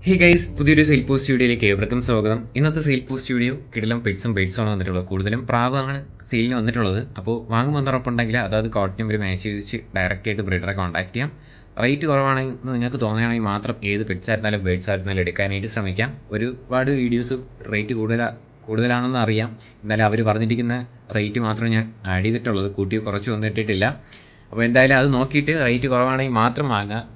Hey guys, പുതിയൊരു sale post വീഡിയോയിലേക്ക് ഏവർക്കും സ്വാഗതം. ഇന്നത്തെ സെയിൽ പോസ്റ്റ് വീഡിയോ കിടിലം പെറ്റ്സും ആണ് വന്നിട്ടുള്ളത്. കൂടുതലും പ്രാവാണ് സെയിലിന് വന്നിട്ടുള്ളത്. അപ്പോൾ വാങ്ങുമെന്ന് ഉറപ്പുണ്ടെങ്കിൽ അതായത് കോഡ് നമ്പർ മാച്ച് ചെയ്ത് ഡയറക്റ്റ് ആയിട്ട് ബ്രീഡറെ കോൺടാക്ട് ചെയ്യാം. റേറ്റ് കുറവാണെങ്കിൽ നിങ്ങൾക്ക് തോന്നുകയാണെങ്കിൽ മാത്രം ഏത് പെറ്റ്സ് ആയിരുന്നാലും ബേഡ്സ് ആയിരുന്നാലും എടുക്കാനായിട്ട് ശ്രമിക്കാം. ഒരുപാട് വീഡിയോസ് റേറ്റ് കൂടുതലാണെന്ന് അറിയാം. എന്നാലും അവർ പറഞ്ഞിരിക്കുന്ന റേറ്റ് മാത്രമേ ഞാൻ ആഡ് ചെയ്തിട്ടുള്ളത്. കൂട്ടി കുറച്ച് വന്നിട്ടിട്ടില്ല. അപ്പോൾ എന്തായാലും അത് നോക്കിയിട്ട് റേറ്റ് കുറവാണെങ്കിൽ മാത്രം വാങ്ങുക.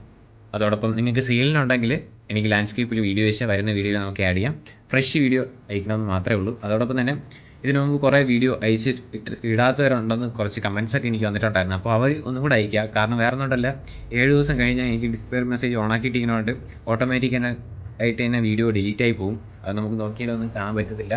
അതോടൊപ്പം നിങ്ങൾക്ക് സെയിലിനുണ്ടെങ്കിൽ എനിക്ക് ലാൻഡ്സ്കേപ്പിൽ വീഡിയോ വെച്ചാൽ വരുന്ന വീഡിയോയിൽ നമുക്ക് ആഡ് ചെയ്യാം. ഫ്രഷ് വീഡിയോ അയക്കണമെന്ന് മാത്രമേ ഉള്ളൂ. അതോടൊപ്പം തന്നെ ഇതിനു മുമ്പ് കുറേ വീഡിയോ ഇടാത്തവരുണ്ടെന്ന് കുറച്ച് കമൻസൊക്കെ എനിക്ക് വന്നിട്ടുണ്ടായിരുന്നു. അപ്പോൾ അവർ ഒന്നും കൂടെ അയക്കുക. കാരണം വേറെ ഒന്നുകൊണ്ടല്ല, 7 ദിവസം കഴിഞ്ഞാൽ എനിക്ക് ഡിസ്പ്ലേ മെസ്സേജ് ഓണാക്കിയിട്ടിരിക്കുന്നതുകൊണ്ട് ആയിട്ട് തന്നെ വീഡിയോ ഡിലീറ്റ് ആയി പോകും. അത് നമുക്ക് നോക്കിയാലൊന്നും കാണാൻ പറ്റത്തില്ല.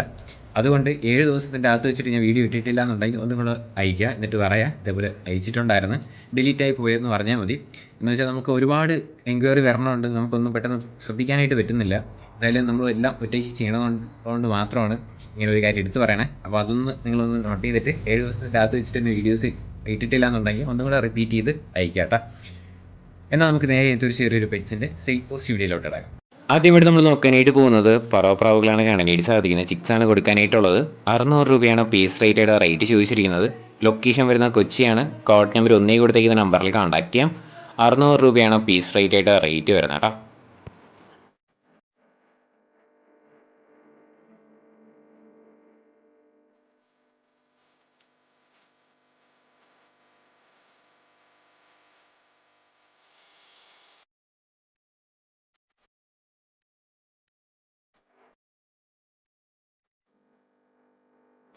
അതുകൊണ്ട് 7 ദിവസത്തിൻ്റെ അകത്ത് വെച്ചിട്ട് ഞാൻ വീഡിയോ ഇട്ടിട്ടില്ല എന്നുണ്ടെങ്കിൽ ഒന്നും കൂടെ അയക്കുക. എന്നിട്ട് പറയാം ഇതേപോലെ അയച്ചിട്ടുണ്ടായിരുന്നു, ഡിലീറ്റ് ആയി പോയെന്ന് പറഞ്ഞാൽ മതി. എന്ന് വെച്ചാൽ നമുക്ക് ഒരുപാട് എൻക്വയറി വരണമുണ്ട്, നമുക്കൊന്നും പെട്ടെന്ന് ശ്രദ്ധിക്കാനായിട്ട് പറ്റുന്നില്ല. എന്തായാലും നമ്മൾ എല്ലാം ഒറ്റയ്ക്ക് ചെയ്യണതുകൊണ്ട് മാത്രമാണ് ഇങ്ങനെ ഒരു കാര്യം എടുത്ത് പറയണേ. അപ്പോൾ അതൊന്ന് നിങ്ങളൊന്ന് നോട്ട് ചെയ്തിട്ട് 7 ദിവസത്തിൻ്റെ അകത്ത് വെച്ചിട്ട് തന്നെ വീഡിയോസ് ഇട്ടിട്ടില്ല എന്നുണ്ടെങ്കിൽ ഒന്നും കൂടെ റിപ്പീറ്റ് ചെയ്ത് അയക്കാം കേട്ടോ. എന്നാൽ നമുക്ക് നേരെ ഒരു ചെറിയൊരു പെറ്റ്സിൻ്റെ സെയിൽ പോസ്റ്റ് വീഡിയോയിലോട്ട് ഇടാം. ആദ്യമായിട്ട് നമ്മൾ നോക്കാനായിട്ട് പോകുന്നത് പറവപ്രാവുകളാണ് കാണാനായിട്ട് സാധിക്കുന്നത്. ചിക്സാണ് കൊടുക്കാനായിട്ടുള്ളത്. 600 രൂപയാണ് പീസ് റേറ്റയുടെ റേറ്റ് ചോദിച്ചിരിക്കുന്നത്. ലൊക്കേഷൻ വരുന്ന കൊച്ചിയാണ്. കോഡ് നമ്പർ 1 കൊടുത്തേക്കുന്ന നമ്പറിൽ കോൺടാക്ട് ചെയ്യാം. 600 രൂപയാണ് പീസ് റേറ്റയുടെ റേറ്റ് വരുന്നത് കേട്ടോ.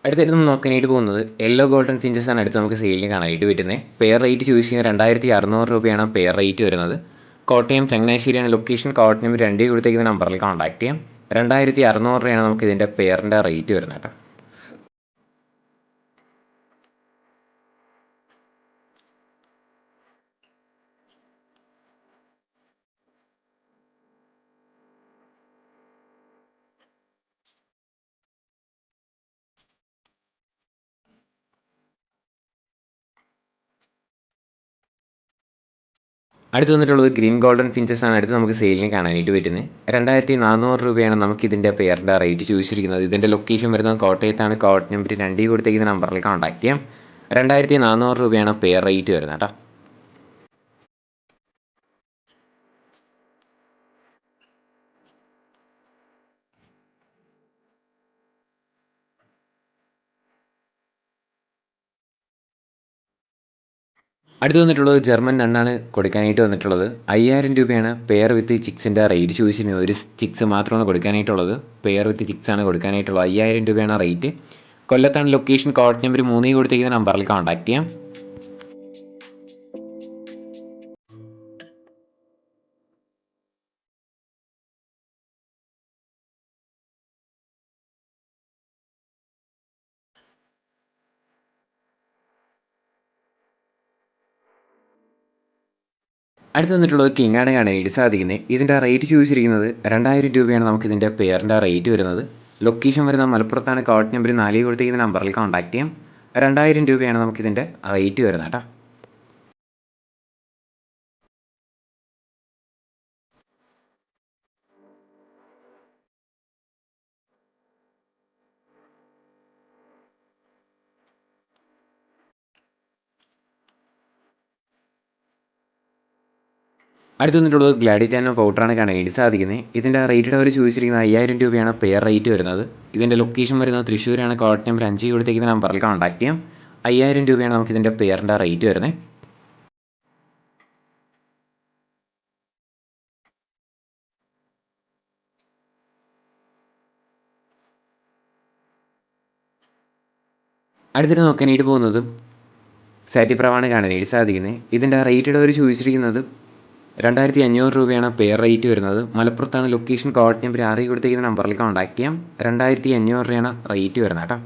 അടുത്തായിട്ട് നമ്മൾ നോക്കാനായിട്ട് പോകുന്നത് യെല്ലോ ഗോൾഡൻ ഫിഞ്ചസ് ആണ് അടുത്ത് നമുക്ക് സെയിലിന് കാണാനായിട്ട് പറ്റുന്നത്. പെയർ റേറ്റ് ചോദിച്ചു കഴിഞ്ഞാൽ 2600 രൂപയാണ് പെയർ റേറ്റ് വരുന്നത്. കോട്ടയം ചങ്ങനാശ്ശേരിയാണ് ലൊക്കേഷൻ. കോഡ് നമ്പർ 2 കൊടുത്തേക്കുന്ന നമ്പറിൽ കോൺടാക്ട് ചെയ്യാം. 2600 രൂപയാണ് നമുക്ക് ഇതിൻ്റെ പെയറിൻ്റെ റേറ്റ് വരുന്നത് കേട്ടോ. അടുത്ത് വന്നിട്ടുള്ളത് ഗ്രീൻ ഗോൾഡൻ ഫിഞ്ചസ് ആണ് അടുത്ത് നമുക്ക് സെയിലിന് കാണാനായിട്ട് പറ്റുന്നത്. 2400 രൂപയാണ് നമുക്ക് ഇതിൻ്റെ പെയറിൻ്റെ റേറ്റ് ചോദിച്ചിരിക്കുന്നത്. ഇതിൻ്റെ ലൊക്കേഷൻ വരുന്നത് കോട്ടയത്താണ്. കോഡ് നമ്പർ 2 കൊടുത്തേക്കുന്ന നമ്പറിൽ കോൺടാക്ട് ചെയ്യാം. 2400 രൂപയാണ് പെയർ റേറ്റ് വരുന്നത് കേട്ടോ. അടുത്ത് വന്നിട്ടുള്ളത് ജർമ്മൻ നണ്ണാണ് കൊടുക്കാനായിട്ട് വന്നിട്ടുള്ളത്. 5000 രൂപയാണ് പെയർ വിത്ത് ചിക്സിൻ്റെ റേറ്റ് ചോദിച്ചിരുന്നത്. ഒരു ചിക്സ് മാത്രമാണ് കൊടുക്കാനായിട്ടുള്ളത്. പെയർ വിത്ത് ചിക്സ് ആണ് കൊടുക്കാനായിട്ടുള്ളത്. 5000 രൂപയാണ് റേറ്റ്. കൊല്ലത്താണ് ലൊക്കേഷൻ. കോഡ് നമ്പർ 3 കൊടുത്തിരിക്കുന്ന നമ്പറിൽ കോൺടാക്ട് ചെയ്യാം. അടുത്ത് വന്നിട്ടുള്ളത് കിങ്ങാണ് കാണാനായിട്ട് സാധിക്കുന്നത്. ഇതിൻ്റെ റേറ്റ് ചോദിച്ചിരിക്കുന്നത് 2000 രൂപയാണ് നമുക്ക് ഇതിൻ്റെ പെയറിൻ്റെ റേറ്റ് വരുന്നത്. ലൊക്കേഷൻ വരുന്നത് മലപ്പുറത്താണ്. കോഡ് നമ്പർ 4 കൊടുത്തിരിക്കുന്ന നമ്പറിൽ കോൺടാക്ട് ചെയ്യാം. 2000 രൂപയാണ് നമുക്കിതിൻ്റെ റേറ്റ് വരുന്നത് കേട്ടോ. അടുത്ത് വന്നിട്ടുള്ളത് ഗ്ലാഡിറ്റാനോ പൗഡറാണ് കാണാനായിട്ട് സാധിക്കുന്നത്. ഇതിൻ്റെ റേറ്റ് അവർ ചോദിച്ചിരിക്കുന്നത് 5000 രൂപയാണ് പെയർ റേറ്റ് വരുന്നത്. ഇതിൻ്റെ ലൊക്കേഷൻ വരുന്നത് തൃശ്ശൂരാണ്. കോഡ് നമ്പർ 5 കൊടുത്തേക്കുന്ന നമ്പറിൽ കോൺടാക്ട് ചെയ്യാം. 5000 രൂപയാണ് നമുക്ക് ഇതിൻ്റെ പെയറിൻ്റെ റേറ്റ് വരുന്നത്. അടുത്തിട്ട് നോക്കാനായിട്ട് പോകുന്നത് സാറ്റിപ്രാവാണ് കാണാനായിട്ട് സാധിക്കുന്നത്. ഇതിൻ്റെ റേറ്റ് അവർ ചോദിച്ചിരിക്കുന്നത് 2500 രൂപയാണ് പെയർ റേറ്റ് വരുന്നത്. മലപ്പുറത്താണ് ലൊക്കേഷൻ. കോഡ് നമ്പർ 6 കൊടുത്തേക്കുന്ന നമ്പറിൽ കോൺടാക്ട് ചെയ്യാം. 2500 രൂപയാണ് റേറ്റ് വരുന്നത് കേട്ടോ.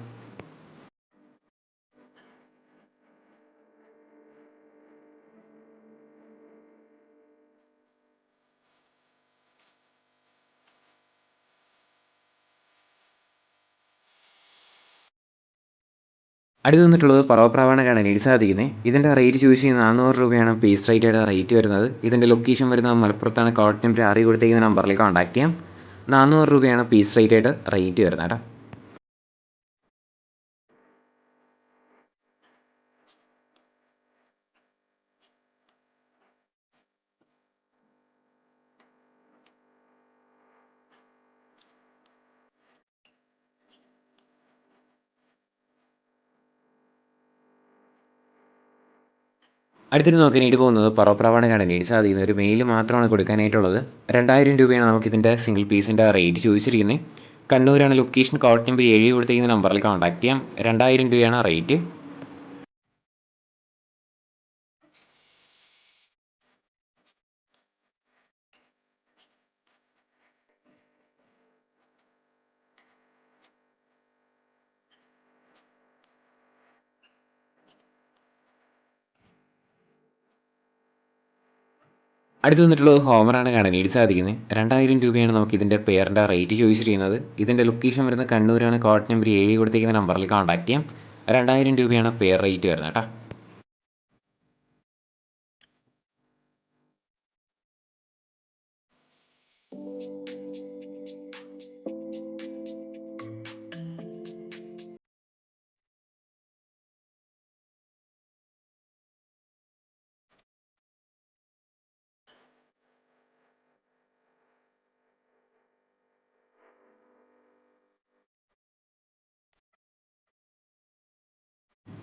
അടുത്ത് വന്നിട്ടുള്ളത് പറവപ്രാവാണ് കാണാനായിട്ട് സാധിക്കുന്നത്. ഇതിൻ്റെ റേറ്റ് ചൂസ് ചെയ്യുന്നത് 400 രൂപയാണ് പീസ് റേറ്റായിട്ട് റേറ്റ് വരുന്നത്. ഇതിൻ്റെ ലൊക്കേഷൻ വരുന്നത് മലപ്പുറത്താണ്. കോഡ് നമ്പർ 6 കൊടുത്തേക്കുന്ന നമ്പറിൽ കോൺടാക്ട് ചെയ്യാം. 400 രൂപയാണ് പീസ് റേറ്റായിട്ട് റേറ്റ് വരുന്നത് കേട്ടോ. അടുത്തിട്ട് നോക്കാനായിട്ട് പോകുന്നത് പറവപ്രാവാണ് കാണാനായിട്ട് സാധിക്കുന്നത്. ഒരു മെയിൽ മാത്രമാണ് കൊടുക്കാനായിട്ടുള്ളത്. 2000 രൂപയാണ് നമുക്കിതിൻ്റെ സിംഗിൾ പീസിൻ്റെ റേറ്റ് ചോദിച്ചിരിക്കുന്നത്. കണ്ണൂരാണ് ലൊക്കേഷൻ. കോഡ് നമ്പർ 7 കൊടുത്തേക്കുന്ന നമ്പറിൽ കോൺടാക്ട് ചെയ്യാം. 2000 രൂപയാണ് റേറ്റ്. അടുത്ത് വന്നിട്ടുള്ളത് ഹോമറാണ് കാണാനായിട്ട് സാധിക്കുന്നത്. 2000 രൂപയാണ് നമുക്കിതിൻ്റെ പെയറിൻ്റെ റേറ്റ് ചോദിച്ചിരിക്കുന്നത്. ഇതിൻ്റെ ലൊക്കേഷൻ വരുന്നത് കണ്ണൂരാണ്. കോഡ് നമ്പർ 7 കൊടുത്തേക്കുന്ന നമ്പറിൽ കോൺടാക്ട് ചെയ്യാം. 2000 രൂപയാണ് പെയർ റേറ്റ് വരുന്നത് കേട്ടോ.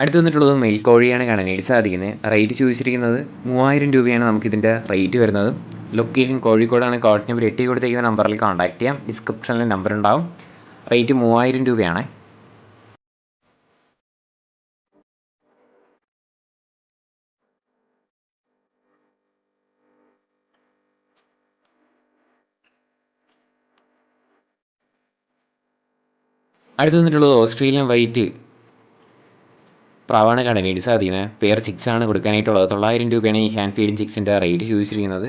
അടുത്ത് വന്നിട്ടുള്ളത് മെയിൽ കോഴിയാണ് കാണാനായിട്ട് സാധിക്കുന്നത്. റേറ്റ് ചോദിച്ചിരിക്കുന്നത് 3000 രൂപയാണ് നമുക്കിതിൻ്റെ റേറ്റ് വരുന്നത്. ലൊക്കേഷൻ കോഴിക്കോടാണ്. കോഡ് നമ്പർ 8 കൊടുത്തേക്കുന്ന നമ്പറിൽ കോൺടാക്ട് ചെയ്യാം. ഡിസ്ക്രിപ്ഷനിൽ നമ്പർ ഉണ്ടാവും. റേറ്റ് 3000 രൂപയാണ്. അടുത്ത് വന്നിട്ടുള്ളത് ഓസ്ട്രേലിയൻ വൈറ്റ് പ്രാവാണ് കാണാനായിട്ട് സാധിക്കുന്നത്. പെയർ ചിക്സ് ആണ് കൊടുക്കാനായിട്ടുള്ളത്. 900 രൂപയാണ് ഈ ഹാൻഡ് ഫീഡിങ് ചിക്സിൻ്റെ റേറ്റ് ചോദിച്ചിരിക്കുന്നത്.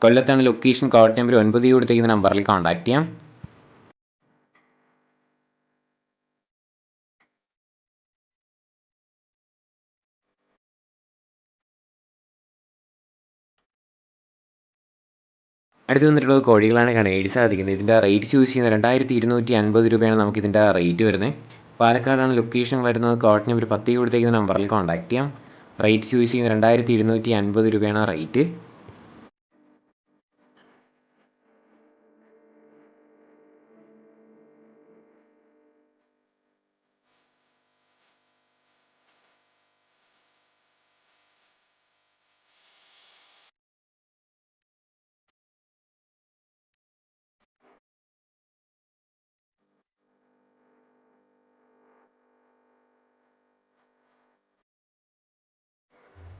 കൊല്ലത്താണ് ലൊക്കേഷൻ. കോഡ് നമ്പർ 9 കൊടുത്തേക്കുന്ന നമ്പറിൽ കോൺടാക്ട് ചെയ്യാം. അടുത്ത് വന്നിട്ടുള്ളത് കോഴികളാണ് കാണാനായിട്ട് സാധിക്കുന്നത്. ഇതിൻ്റെ റേറ്റ് ചൂസ് ചെയ്യുന്നത് 2250 രൂപയാണ് നമുക്കിതിൻ്റെ റേറ്റ് വരുന്നത്. പാലക്കാടാണ് ലൊക്കേഷൻ വരുന്നത്. കോഡ് നമ്പർ 10 കൊടുത്തേക്കുന്ന നമ്പറിൽ കോൺടാക്ട് ചെയ്യാം. റേറ്റ് ചൂസ് ചെയ്യുന്നത് 2250 രൂപയാണ് റേറ്റ്.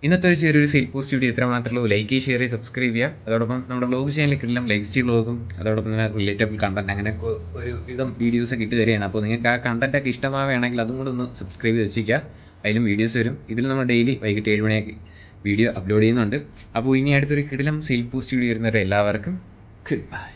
ഇന്നത്തെ ഒരു ചെറിയൊരു സെയിൽ പോസ്റ്റ് വീഡിയോ ഇത്ര മാത്രമേ ഉള്ളൂ. ലൈക്ക് ചെയ്യുക, ഷെയർ ചെയ്യുക, സബ്സ്ക്രൈബ് ചെയ്യുക. അതോടൊപ്പം നമ്മുടെ ബ്ലോഗ് ചാനലിൽ കിട്ടില്ല ലെക്സ്റ്റ് ബ്ലോഗും അതോടൊപ്പം തന്നെ റിലേറ്റബിൾ കണ്ടന്റ് അങ്ങനെ ഒരു വിധം വീഡിയോസൊക്കെ ഇട്ട് തരികയാണ്. അപ്പോൾ നിങ്ങൾക്ക് ആ കണ്ടൻറ്റൊക്കെ ഇഷ്ടമാവുകയാണെങ്കിൽ അതും കൂടെ ഒന്ന് സബ്സ്ക്രൈബ് ചെയ്ത് വെച്ചിരിക്കുക. അതിലും വീഡിയോസ് വരും. ഇതിൽ നമ്മൾ ഡെയിലി വൈകിട്ട് 7 മണിയൊക്കെ വീഡിയോ അപ്ലോഡ് ചെയ്യുന്നുണ്ട്. അപ്പോൾ ഇനി അടുത്തൊരു കിടിലം സെയിൽ പോസ്റ്റ് വീഡിയോ വരുന്നവരെ എല്ലാവർക്കും ഗുഡ് ബൈ.